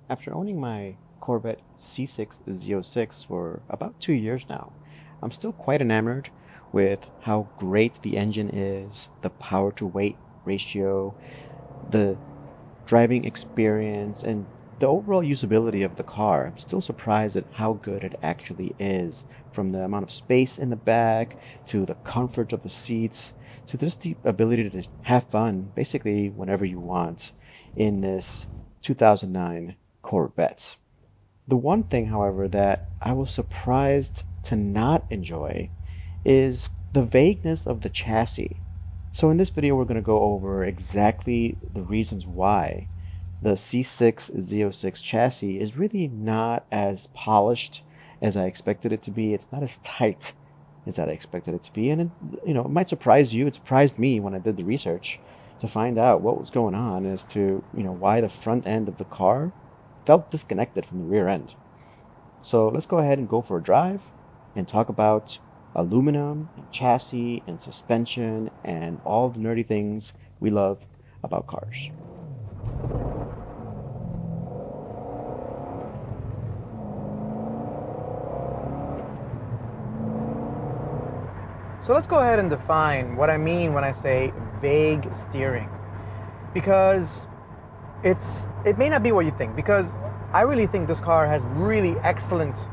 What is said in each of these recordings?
After owning my Corvette C6 Z06 for about 2 years now, I'm still quite enamored with how great the engine is, the power to weight ratio, the driving experience, and the overall usability of the car. I'm still surprised at how good it actually is, from the amount of space in the back, to the comfort of the seats, to just the ability to have fun basically whenever you want in this 2009 Corvette. The one thing, however, that I was surprised to not enjoy is the vagueness of the chassis. So in this video, we're going to go over exactly the reasons why the C6 Z06 chassis is really not as polished as I expected it to be. It's not as tight as I expected it to be. And it might surprise you. It surprised me when I did the research to find out what was going on as to, why the front end of the car felt disconnected from the rear end. So let's go ahead and go for a drive and talk about aluminum and chassis and suspension and all the nerdy things we love about cars. So let's go ahead and define what I mean when I say vague steering, because it may not be what you think, because I really think this car has really excellent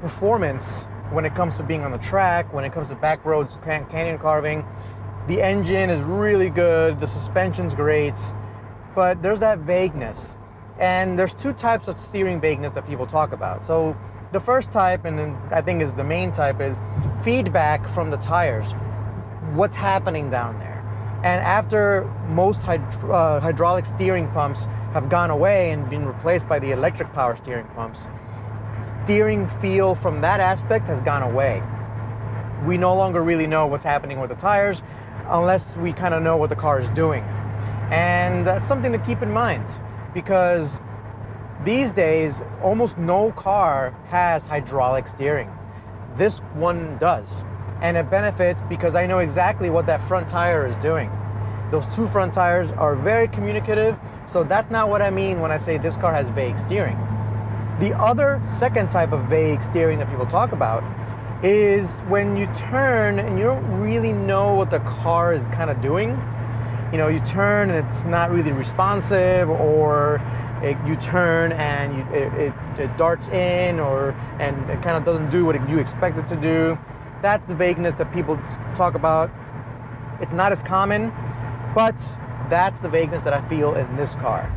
performance when it comes to being on the track, when it comes to back roads, canyon carving. The engine is really good, the suspension's great, but there's that vagueness. And there's two types of steering vagueness that people talk about. So the first type, and then I think is the main type, is feedback from the tires. What's happening down there? And after most hydraulic steering pumps have gone away and been replaced by the electric power steering pumps, steering feel from that aspect has gone away. We no longer really know what's happening with the tires unless we kind of know what the car is doing. And that's something to keep in mind, because these days almost no car has hydraulic steering. This one does. And it benefits because I know exactly what that front tire is doing. Those two front tires are very communicative, so that's not what I mean when I say this car has vague steering. The other second type of vague steering that people talk about is when you turn and you don't really know what the car is kind of doing. You turn and it's not really responsive, or you turn and it darts in, and it kind of doesn't do what you expect it to do. That's the vagueness that people talk about. It's not as common, but that's the vagueness that I feel in this car.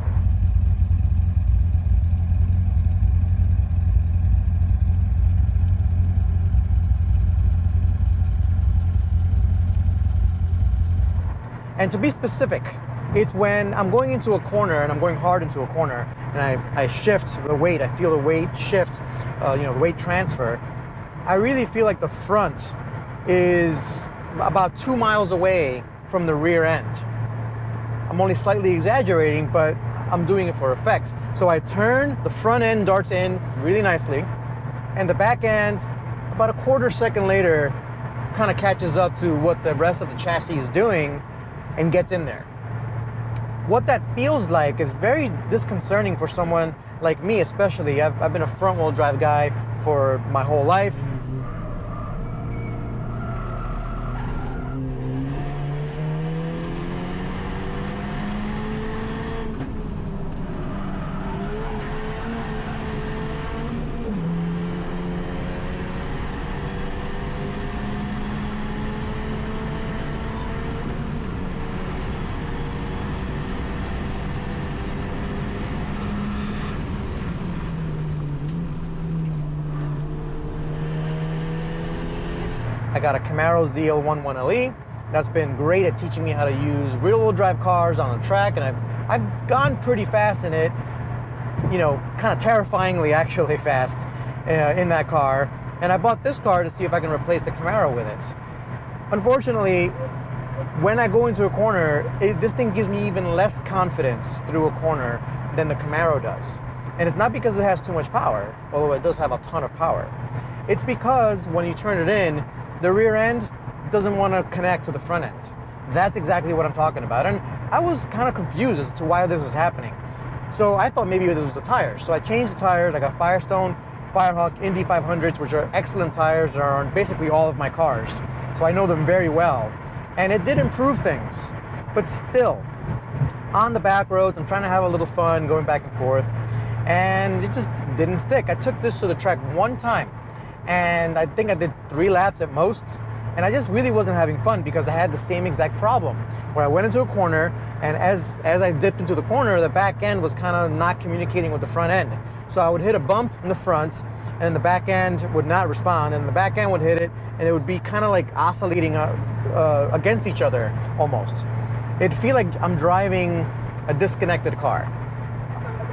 And to be specific, it's when I'm going into a corner and I'm going hard into a corner and I shift the weight, I feel the weight shift, the weight transfer. I really feel like the front is about 2 miles away from the rear end. I'm only slightly exaggerating, but I'm doing it for effect. So I turn, the front end darts in really nicely, and the back end, about a quarter second later, kind of catches up to what the rest of the chassis is doing and gets in there. What that feels like is very disconcerting for someone like me, especially. I've been a front-wheel drive guy for my whole life. I got a Camaro ZL1 1LE. That's been great at teaching me how to use rear-wheel drive cars on the track, and I've gone pretty fast in it, kind of terrifyingly actually fast in that car. And I bought this car to see if I can replace the Camaro with it. Unfortunately, when I go into a corner, this thing gives me even less confidence through a corner than the Camaro does. And it's not because it has too much power, although it does have a ton of power. It's because when you turn it in, the rear end doesn't want to connect to the front end. That's exactly what I'm talking about. And I was kind of confused as to why this was happening. So I thought maybe it was the tires. So I changed the tires. I got Firestone, Firehawk, Indy 500s, which are excellent tires. They're on basically all of my cars. So I know them very well. And it did improve things. But still, on the back roads, I'm trying to have a little fun going back and forth. And it just didn't stick. I took this to the track one time. And I think I did 3 laps at most. And I just really wasn't having fun because I had the same exact problem where I went into a corner, and as I dipped into the corner, the back end was kind of not communicating with the front end. So I would hit a bump in the front and the back end would not respond, and the back end would hit it, and it would be kind of like oscillating against each other almost. It'd feel like I'm driving a disconnected car.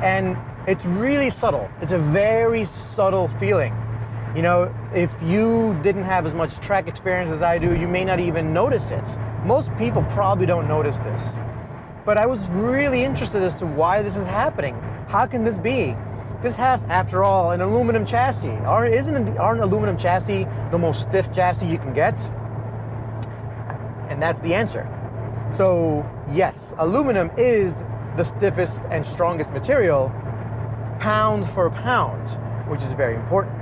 And it's really subtle. It's a very subtle feeling. You know, if you didn't have as much track experience as I do, you may not even notice it. Most people probably don't notice this. But I was really interested as to why this is happening. How can this be? This has, after all, an aluminum chassis. Aren't aluminum chassis the most stiff chassis you can get? And that's the answer. So yes, aluminum is the stiffest and strongest material, pound for pound, which is very important.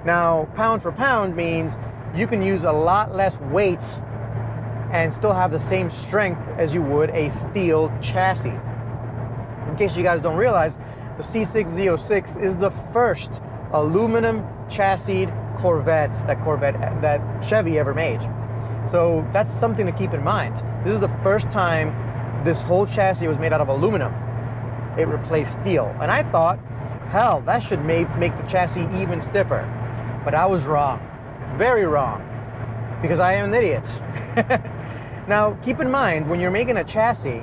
Now, pound for pound means you can use a lot less weight and still have the same strength as you would a steel chassis. In case you guys don't realize, the C6 Z06 is the first aluminum chassis Corvette that Chevy ever made. So that's something to keep in mind. This is the first time this whole chassis was made out of aluminum. It replaced steel. And I thought, hell, that should make the chassis even stiffer. But I was wrong, very wrong, because I am an idiot. Now, keep in mind, when you're making a chassis,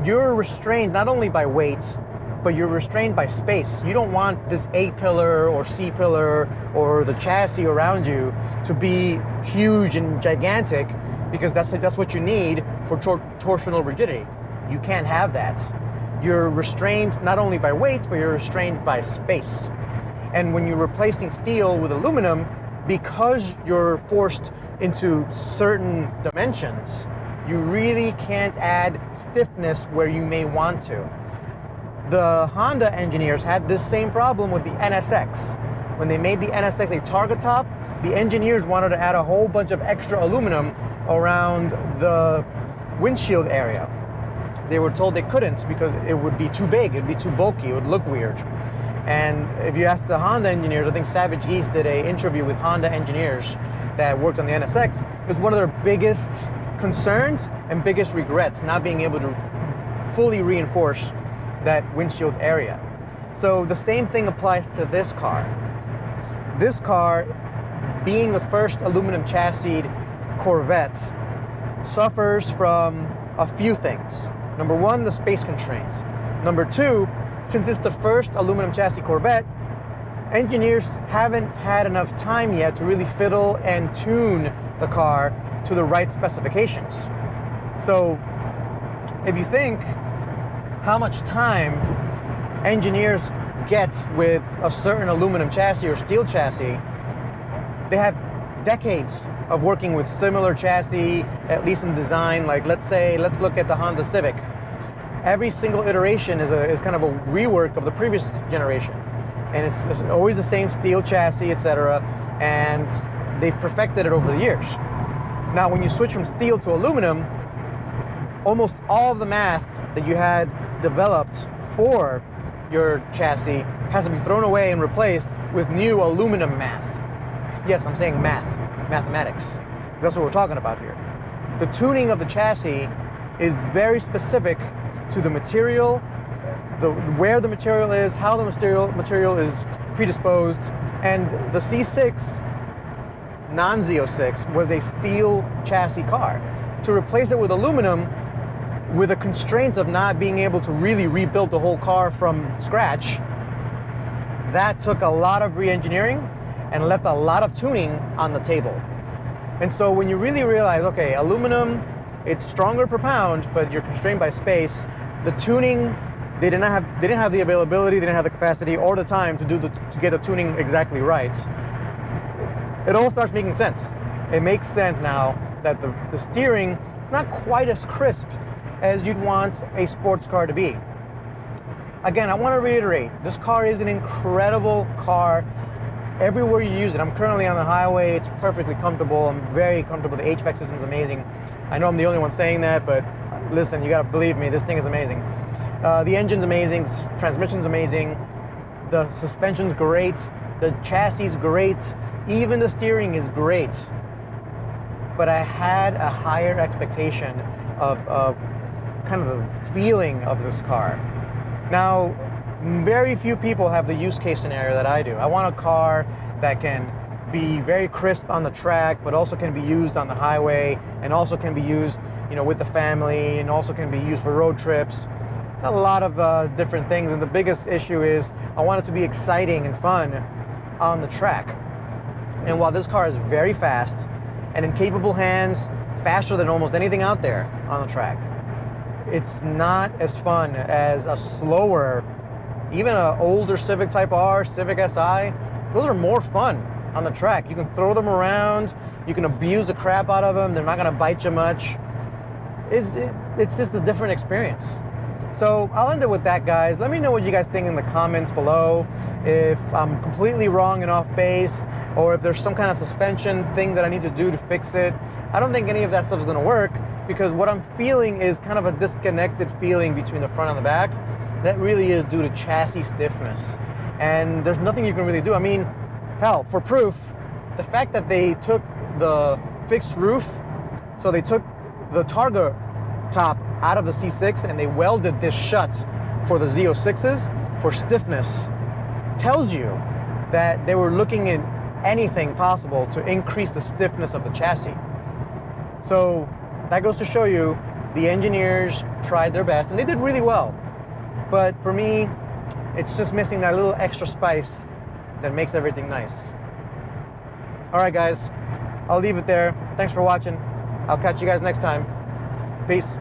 you're restrained not only by weight, but you're restrained by space. You don't want this A-pillar or C-pillar or the chassis around you to be huge and gigantic, because that's what you need for torsional rigidity. You can't have that. You're restrained not only by weight, but you're restrained by space. And when you're replacing steel with aluminum, because you're forced into certain dimensions, you really can't add stiffness where you may want to. The Honda engineers had this same problem with the NSX. When they made the NSX a target top, the engineers wanted to add a whole bunch of extra aluminum around the windshield area. They were told they couldn't because it would be too big, it'd be too bulky, it would look weird. And if you ask the Honda engineers, I think Savage Geese did an interview with Honda engineers that worked on the NSX. It was one of their biggest concerns and biggest regrets, not being able to fully reinforce that windshield area. So the same thing applies to this car. This car, being the first aluminum chassis Corvette, suffers from a few things. Number one, the space constraints. Number two, since it's the first aluminum chassis Corvette, engineers haven't had enough time yet to really fiddle and tune the car to the right specifications. So if you think how much time engineers get with a certain aluminum chassis or steel chassis, they have decades of working with similar chassis, at least in design. Like let's look at the Honda Civic. Every single iteration is kind of a rework of the previous generation. And it's always the same steel chassis, etc. And they've perfected it over the years. Now, when you switch from steel to aluminum, almost all of the math that you had developed for your chassis has to be thrown away and replaced with new aluminum math. Yes, I'm saying mathematics. That's what we're talking about here. The tuning of the chassis is very specific to the material, where the material is, how the material is predisposed. And the C6 non-Z06 was a steel chassis car. To replace it with aluminum, with the constraints of not being able to really rebuild the whole car from scratch, that took a lot of re-engineering and left a lot of tuning on the table. And so when you really realize, okay, aluminum, it's stronger per pound, but you're constrained by space, the tuning, they didn't have the availability, they didn't have the capacity or the time to get the tuning exactly right. It all starts making sense. It makes sense now that the steering is not quite as crisp as you'd want a sports car to be. again, I want to reiterate, this car is an incredible car everywhere you use it. I'm currently on the highway. It's perfectly comfortable. I'm very comfortable. The HVAC system is amazing. I know I'm the only one saying that, but listen, you got to believe me, this thing is amazing. The engine's amazing, the transmission's amazing, the suspension's great, the chassis is great, even the steering is great. But I had a higher expectation of kind of the feeling of this car. Now, very few people have the use case scenario that I do. I want a car that can be very crisp on the track, but also can be used on the highway, and also can be used, with the family, and also can be used for road trips. It's a lot of different things, and the biggest issue is I want it to be exciting and fun on the track. And while this car is very fast and in capable hands, faster than almost anything out there on the track, it's not as fun as a slower, even an older Civic Type R, Civic Si. Those are more fun on the track. You can throw them around, you can abuse the crap out of them, they're not gonna bite you much. It's just a different experience. So I'll end it with that, guys. Let me know what you guys think in the comments below. If I'm completely wrong and off base, or if there's some kind of suspension thing that I need to do to fix it. I don't think any of that stuff is gonna work, because what I'm feeling is kind of a disconnected feeling between the front and the back. That really is due to chassis stiffness. And there's nothing you can really do. I mean, hell, for proof, the fact that they took the fixed roof, so they took the Targa top out of the C6 and they welded this shut for the Z06s for stiffness, tells you that they were looking at anything possible to increase the stiffness of the chassis. So that goes to show you the engineers tried their best and they did really well. But for me, it's just missing that little extra spice that makes everything nice. All right, guys, I'll leave it there. Thanks for watching. I'll catch you guys next time. Peace.